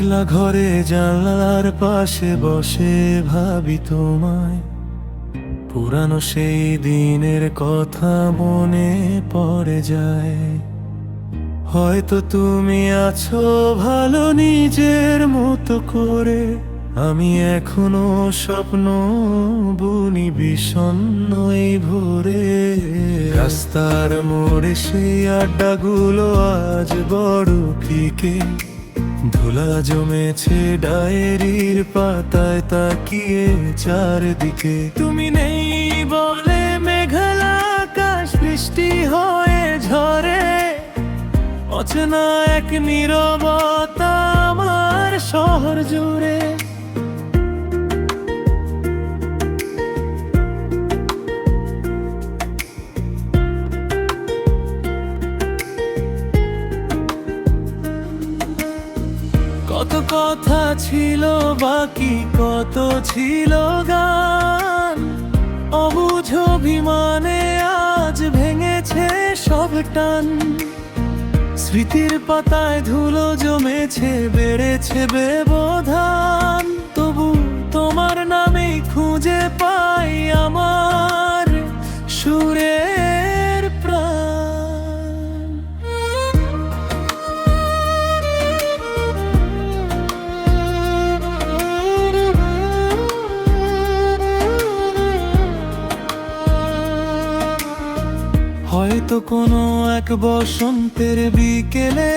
একলা ঘরে জানলার পাশে বসে ভাবি তোমায়, পুরানো সেই দিনের কথা মনে পড়ে যায়। হয়তো তুমি আছো ভালো নিজের মতো করে, আমি এখনো স্বপ্ন বুনি বিষণ্ণ এই ভোরে। রাস্তার মোড়ে সেই আড্ডাগুলো আজ বড় ফিকে, ধুলা জমেছে ডায়েরির পাতায় তাকিয়ে চারদিকে। তুমি নেই বলে মেঘলা আকাশ বৃষ্টি হয়ে ঝরে, অচেনা এক নীরবতা আমার শহর জুড়ে। কত কথা ছিল বাকি, কত ছিল গান, অবুঝ অভিমানে আজ ভেঙেছে সব টান। স্মৃতির পাতায় ধুলো জমেছে, বেড়েছে ব্যবধান, তবু তোমার নামেই খুঁজে পাই আমার সুরের প্রাণ। হয়তো কোনো এক বসন্তের বিকেলে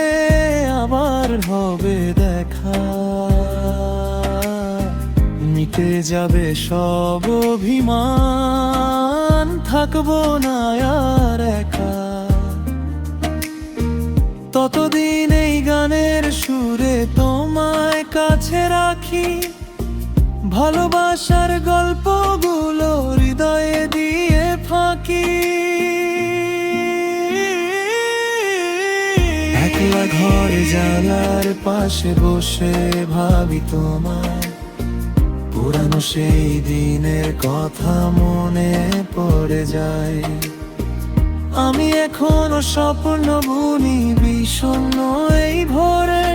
আবার হবে দেখা, মিটে যাবে সব অভিমান, থাকবো না আর একা। ততদিন এই গানের সুরে তোমায় কাছে রাখি, ভালোবাসার গল্পগুলো হৃদয়ে দিয়ে ফাঁকি। একলা ঘরে জানালার পাশে বসে ভাবি তোমায়, পুরানো সেই দিনের কথা মনে পড়ে যায়। আমি এখনো স্বপ্ন বুনি বিষণ্ণ এই ভোরে।